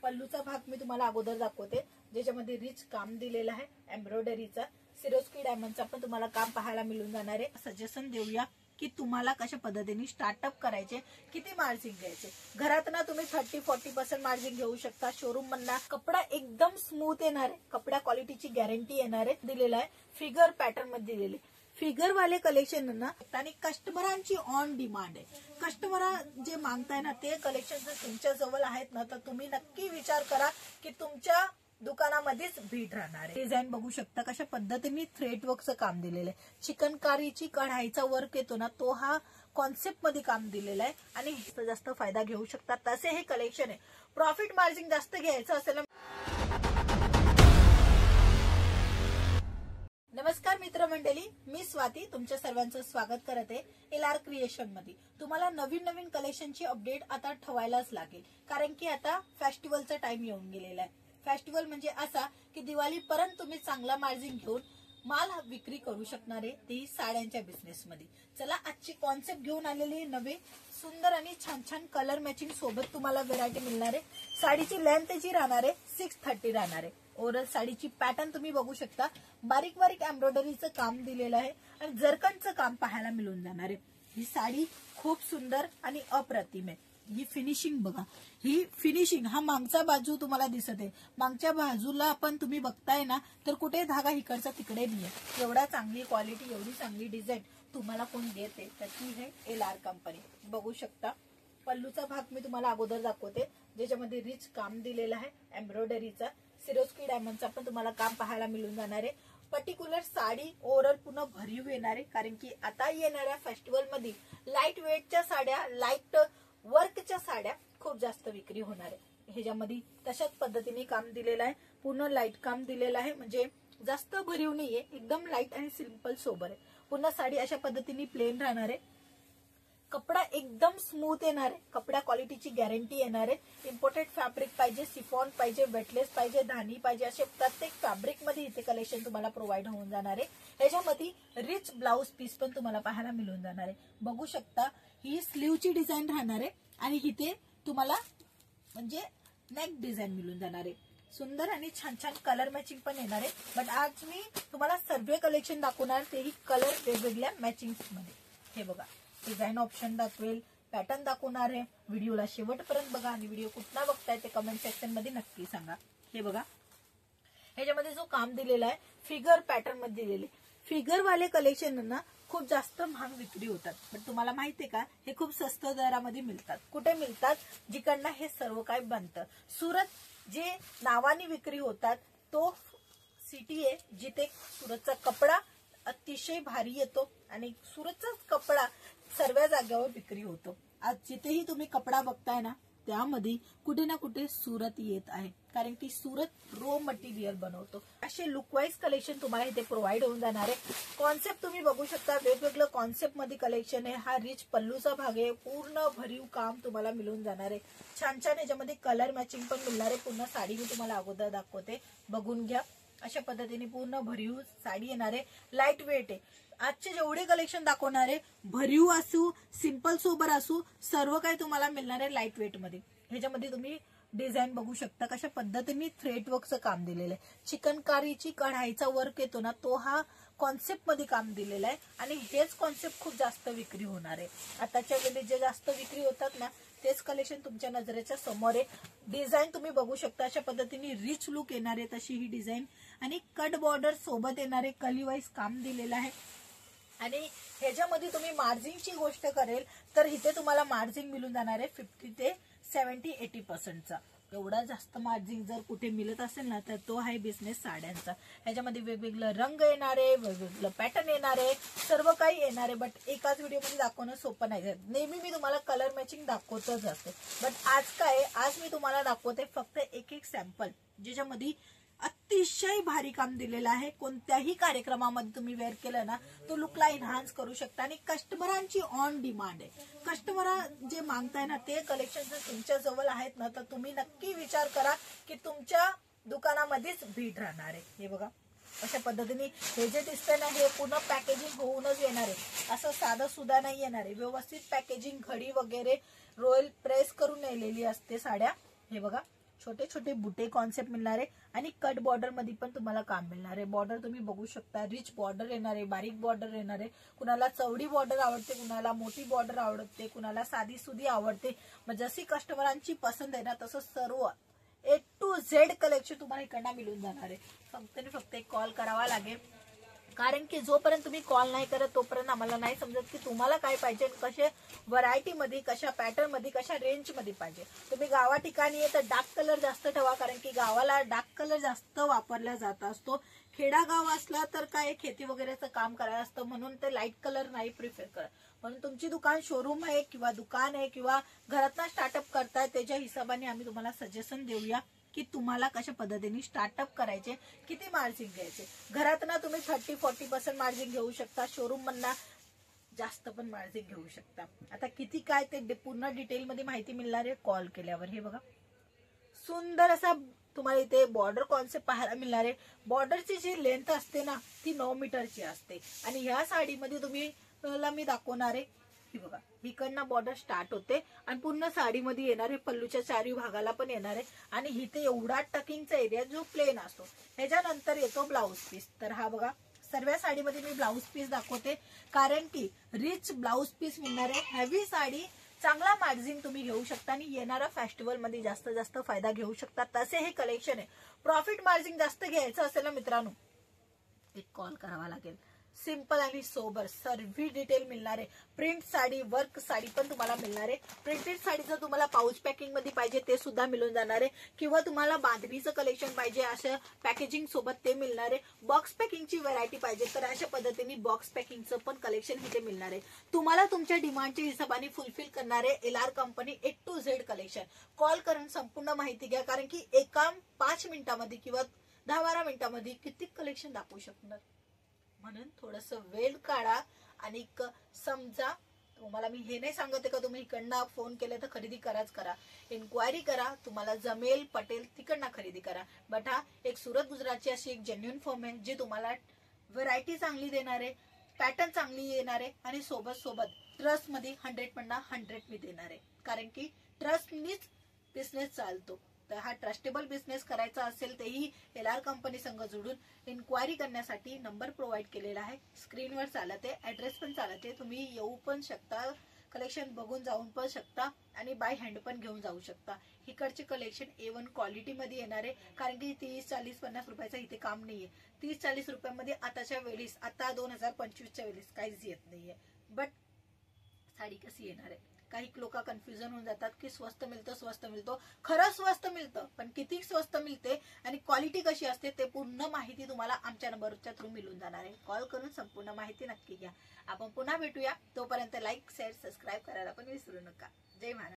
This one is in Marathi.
पल्लूचा भाग मी तुम्हाला अगोदर दाखवते, ज्याच्यामध्ये रिच काम दिलेलं आहे एम्ब्रॉयडरीचा. सिरोस्की डायमंडचा पण तुम्हाला काम पाहायला मिळून जाणार आहे. सजेशन देऊया की तुम्हाला कशा पद्धतीने स्टार्टअप करायचे, किती मार्जिन घ्यायचे. घरात ना तुम्ही 30-40% मार्जिन घेऊ शकता. शोरूम मधला कपडा एकदम स्मूथ येणार आहे, कपडा क्वालिटीची गॅरंटी येणार आहे. दिलेला आहे फिगर पॅटर्न मध्ये दिलेले फिगर वाले कलेक्शन ना, आणि कस्टमरांची ऑन डिमांड आहे. कस्टमर जे मागताय ना ते कलेक्शन जर तुमच्या जवळ आहेत ना, तर तुम्ही नक्की विचार करा की तुमच्या दुकानामध्येच भीट राहणार आहे. डिझाईन बघू शकता कशा पद्धतीने थ्रेड वर्कचं काम दिलेलं आहे. चिकनकारीची कढाईचा वर्क येतो ना, तो हा कॉन्सेप्ट मध्ये काम दिलेला आहे आणि जास्त फायदा घेऊ शकता. तसे हे कलेक्शन आहे. प्रॉफिट मार्जिन जास्त घ्यायचं असेल. नमस्कार मित्रमंडळी, मी स्वाती तुमच्या सर्वांचं स्वागत करत आहे LR क्रिएशन मध्ये. तुम्हाला नवीन नवीन कलेक्शनची अपडेट आता ठेवायलाच लागेल, कारण की आता फेस्टिवलचा टाइम येऊन गेलेला आहे. फेस्टिवल म्हणजे असा की दिवाळीपर्यंत तुम्ही चांगला मार्जिन घेऊन माल विक्री करू शकणार आहे, तेही साड्यांच्या बिझनेस मध्ये. चला आजची कॉन्सेप्ट घेऊन आलेली नवे सुंदर आणि छान छान कलर मॅचिंग सोबत तुम्हाला व्हेरायटी मिळणार आहे. साडीची लेंथ जी राहणार आहे 630 राहणार आहे. ओरल साडीची पॅटर्न तुम्ही बघू शकता, बारीक बारीक एम्ब्रॉयडरीचं काम दिलेलं आहे आणि जरकनचं काम पाहायला मिळून जाणार आहे. ही साडी खूप सुंदर आणि अप्रतिम आहे. ही फिनिशिंग बघा, ही फिनिशिंग हा मागचा बाजू तुम्हाला दिसत आहे. मागच्या बाजूला पण तुम्ही बघताय ना, तर कुठे धागा इकडचा तिकडे नाहीये. एवढा चांगली क्वालिटी, एवढी चांगली डिझाईन तुम्हाला कोण देते तर ती आहे LR कंपनी. बघू शकता पल्लूचा भाग मी तुम्हाला अगोदर दाखवते, ज्याच्यामध्ये रिच काम दिलेलं आहे एम्ब्रॉयडरीचा. सिरोस्की डायमंडचा पण तुम्हाला काम पाहायला मिळून जाणार आहे. पर्टिक्युलर साडी ओव्हरऑल पुन्हा भरीव येणार आहे, कारण की आता येणाऱ्या फेस्टिवल मध्ये लाईट वेटच्या साड्या, लाईट वर्कच्या साड्या खूप जास्त विक्री होणार आहे. ह्याच्यामध्ये तशाच पद्धतीने काम दिलेलं आहे, पूर्ण लाईट काम दिलेलं आहे, म्हणजे जास्त भरीव नाहीये, एकदम लाईट आणि सिंपल सोबर आहे. पुन्हा साडी अशा पद्धतीने प्लेन राहणार आहे. कपडा एकदम स्मूथ येणार आहे, कपडा क्वालिटीची गॅरंटी येणार आहे. इम्पोर्टेड फॅब्रिक पाहिजे, सिफॉन पाहिजे, वेटलेस पाहिजे, धानी पाहिजे, असे प्रत्येक फॅब्रिक मध्ये इथे कलेक्शन तुम्हाला प्रोव्हाइड होऊन जाणार आहे. ह्याच्यामध्ये रिच ब्लाउज पीस पण तुम्हाला पाहायला मिळून जाणार आहे. बघू शकता ही स्लीवची डिझाईन राहणार आहे आणि इथे तुम्हाला म्हणजे नेक डिझाईन मिळून जाणार आहे. सुंदर आणि छान छान कलर मॅचिंग पण येणार आहे. बट आज मी तुम्हाला सर्व कलेक्शन दाखवणार, तेही कलर वेगवेगळ्या मॅचिंग मध्ये. हे बघा डिझाईन ऑप्शन दाखवेल, पॅटर्न दाखवणार आहे. व्हिडिओला शेवटपर्यंत बघा आणि व्हिडिओ कुठला बघताय ते कमेंट सेक्शन मध्ये नक्की सांगा. हे बघा ह्याच्यामध्ये जो काम दिलेला आहे फिगर पॅटर्न मध्ये दिलेले. फिगर वाले कलेक्शन ना खूप जास्त महाग विक्री होतात, पण तुम्हाला माहितीये का हे खूप स्वस्त दरामध्ये मिळतात. कुठे मिळतात? जिकडनं हे सर्व काय बनतं. सुरत जे नावाने विक्री होतात तो सिटी आहे, जिथे सुरतचा कपडा अतिशय भारी येतो आणि सुरतचाच कपडा सर्व जागेवर विक्री होतो. आज जिथेही तुम्ही कपडा बघताय ना, त्यामध्ये कुठे ना कुठे सुरत येत आहे, कारण की सुरत रो मटेरियल बनवतो. असे लुकवाईज कलेक्शन तुम्हाला इथे प्रोव्हाइड होऊन जाणार आहे. कॉन्सेप्ट तुम्ही बघू शकता, वेगवेगळं कॉन्सेप्ट मध्ये कलेक्शन आहे. हा रिच पल्लूचा भाग आहे, पूर्ण भरीव काम तुम्हाला मिळून जाणार आहे. छान छान याच्यामध्ये कलर मॅचिंग पण मिळणार आहे. पूर्ण साडी मी तुम्हाला अगोदर दाखवते, बघून घ्या. अशा पद्धतीने पूर्ण भरीव साडी येणार आहे. लाईट वेट आहे. आजचे जेवढे कलेक्शन दाखवणार आहे, भरीव असू सिंपल सोबर असू, सर्व काही तुम्हाला मिळणार आहे लाईट वेट मध्ये. ह्याच्यामध्ये तुम्ही डिझाईन बघू शकता कशा पद्धतीने थ्रेड वर्कचं काम दिलेलं आहे. चिकनकारीची कढाईचा वर्क येतो ना, तो हा कॉन्सेप्ट मध्ये काम दिलेला आहे आणि हेच कॉन्सेप्ट खूप जास्त विक्री होणार आहे. आताच्या वेळेस जे जास्त विक्री होतात ना, तेच कलेक्शन तुमच्या नजरेच्या समोर आहे. डिझाईन तुम्ही बघू शकता, अशा पद्धतीने रिच लुक येणार आहे तशी ही डिझाईन आणि कट बॉर्डर सोबत येणारे कलीवाईज काम दिलेलं आहे. आणि ह्याच्यामध्ये तुम्ही मार्जिनची गोष्ट करेल तर इथे तुम्हाला मार्जिन मिळून जाणार आहे 50 ते 70-80%चा. एवढा जास्त मार्जिन जर कुठे मिळत असेल ना, तर तो आहे बिझनेस साड्यांचा. ह्याच्यामध्ये वेगवेगळं रंग येणार आहे, वेगवेगळं पॅटर्न येणार आहे, सर्व काही येणार आहे. बट एकाच व्हिडिओमध्ये दाखवणं सोपं नाही. नेहमी मी तुम्हाला कलर मॅचिंग दाखवतच असते, बट आज काय, आज मी तुम्हाला दाखवते फक्त एक एक सॅम्पल, ज्याच्यामध्ये अतिशय भारी काम दिलेलं आहे. कोणत्याही कार्यक्रमामध्ये तुम्ही वेअर केलं ना, तो लुकला एन्हान्स करू शकता आणि कस्टमरांची ऑन डिमांड आहे. कस्टमर जे मागताय ना ते कलेक्शन जर तुमच्या जवळ आहेत ना, तर तुम्ही नक्की विचार करा की तुमच्या दुकानामध्येच भीट राहणार आहे. हे बघा अशा पद्धतीने हे जे दिसतंय ना, हे पूर्ण पॅकेजिंग होऊनच येणार आहे. असं साधं सुद्धा नाही येणार आहे. व्यवस्थित पॅकेजिंग, घडी वगैरे रॉयल प्रेस करून नेलेली असते साड्या. हे बघा छोटे छोटे बुटे कॉन्सेप्ट मिळणार आहे आणि कट बॉर्डर मध्ये पण तुम्हाला काम मिळणार आहे. बॉर्डर तुम्ही बघू शकता, रिच बॉर्डर येणार आहे, बारीक बॉर्डर येणार आहे. कुणाला चौडी बॉर्डर आवडते, कुणाला मोठी बॉर्डर आवडते, कुणाला साधी सुधी आवडते. मग जशी कस्टमरांची पसंत आहे ना तसं सर्व A to Z कलेक्शन तुम्हाला इकडनं मिळून जाणार आहे. फक्त आणि फक्त एक कॉल करावा लागेल, कारण की जोपर्यंत तुम्ही कॉल नाही करत तोपर्यंत आम्हाला नाही समजत की तुम्हाला काय पाहिजे, कशा व्हरायटी मध्ये, कशा पॅटर्न मध्ये, कशा रेंज मध्ये पाहिजे. तुम्ही गावा ठिकाणी आहे तर डार्क कलर जास्त ठेवा, कारण की गावाला डार्क कलर जास्त वापरला जात असतो. खेडागाव असला तर काय खेती वगैरेचं काम करायला असतं, म्हणून ते लाईट कलर नाही प्रिफर करत. म्हणून तुमची दुकान शोरूम आहे किंवा दुकान आहे किंवा घरातनं स्टार्टअप करताय त्याच्या हिशोबाने आम्ही तुम्हाला सजेशन देऊया की तुम्हाला कशा पद्धतीने स्टार्टअप करायचे, किती मार्जिन घ्यायचे. घरातना तुम्ही 30-40% मार्जिन घेऊ शकता, शोरूम मधना जास्त पण मार्जिन घेऊ शकता. आता किती काय ते पूर्ण डिटेल मध्ये माहिती मिळणार आहे कॉल केल्यावर. हे बघा सुंदर असा तुम्हाला इथे बॉर्डर कॉन्सेप्ट पाहायला मिळणार आहे. बॉर्डरची जी लेंथ असते ना ती 9 मीटरची असते आणि ह्या साडीमध्ये तुम्ही मी दाखवणार आहे. ही बघा इकडनं बॉर्डर स्टार्ट होते आणि पूर्ण साडीमध्ये येणार आहे, पल्लूच्या चारी भागाला पण येणार आहे आणि इथे एवढा टकिंगचा एरिया जो प्लेन असतो. ह्याच्यानंतर येतो ब्लाऊज पीस. तर हा बघा सर्व साडीमध्ये मी ब्लाऊज पीस दाखवते, कारण की रिच ब्लाऊज पीस मिळणार आहे. हेवी साडी चांगला मार्जिन तुम्ही घेऊ शकता आणि येणाऱ्या फेस्टिवल मध्ये जास्त जास्त फायदा घेऊ शकता. तसे हे कलेक्शन आहे. प्रॉफिट मार्जिन जास्त घ्यायचं असेल ना मित्रांनो, एक कॉल करावा लागेल. सिंपल आणि सोबर सर्व डिटेल मिळणार आहे. प्रिंट साडी, वर्क साडी पण तुम्हाला मिळणार आहे. प्रिंटेड साडी जर तुम्हाला पाऊच पॅकिंग मध्ये पाहिजे ते सुद्धा मिळून जाणार आहे, किंवा तुम्हाला बांधणीचं कलेक्शन पाहिजे असं पॅकेजिंग सोबत ते मिळणार आहे. बॉक्स पॅकिंगची व्हरायटी पाहिजे तर अशा पद्धतीने बॉक्स पॅकिंगचं पण कलेक्शन इथे मिळणार आहे. तुम्हाला तुमच्या डिमांडच्या हिशोबाने फुलफिल करणारे LR company A to Z collection. Call करून संपूर्ण माहिती घ्या, कारण की एका 5 मिनिटामध्ये किंवा 10-12 मिनिटामध्ये किती कलेक्शन दाखवू शकणार. म्हणून थोडस वेळ काढा आणि समजा. तुम्हाला मी हे नाही सांगते का तुम्ही इकडनं फोन केले तर खरेदी कराच करा. इन्क्वायरी करा, तुम्हाला जमेल पटेल तिकडनं खरेदी करा. बट हा एक सुरत गुजरातची अशी एक जेन्युइन फॉर्म आहे जी तुम्हाला व्हरायटी चांगली देणार आहे, पॅटर्न चांगली येणार आहे आणि सोबत सोबत ट्रस्ट मध्ये 100% मी देणार आहे. कारण की ट्रस्टनीच बिझनेस चालतो. तर हा ट्रस्टेबल बिझनेस करायचा असेल तेही LR कंपनी संघ जोडून इन्क्वायरी करण्यासाठी नंबर प्रोव्हाइड केलेला आहे. स्क्रीनवर चालते, ऍड्रेस पण चालते. तुम्ही येऊ पण शकता, कलेक्शन बघून जाऊन पण शकता आणि बाय हँड पण घेऊन जाऊ शकता. इकडचे कलेक्शन A1 क्वालिटी मध्ये येणार आहे, कारण की 30, 40, 50 रुपयाचं इथे काम नाहीये. 30-40 रुपयामध्ये आताच्या वेळेस, आता 2025च्या वेळेस काहीच येत नाहीये. बट साडी कशी येणार आहे, काही लोक कन्फ्युजन होऊन जातात की स्वस्त मिळतो. खरं स्वस्त मिळतं, पण किती स्वस्त मिळते आणि क्वालिटी कशी असते ते पूर्ण माहिती तुम्हाला आमच्या नंबरच्या थ्रू मिळून जाणार आहे. कॉल करून संपूर्ण माहिती नक्की घ्या. आपण पुन्हा भेटूया. तोपर्यंत लाईक, शेअर, सबस्क्राईब करायला पण विसरू नका. जय महाराज.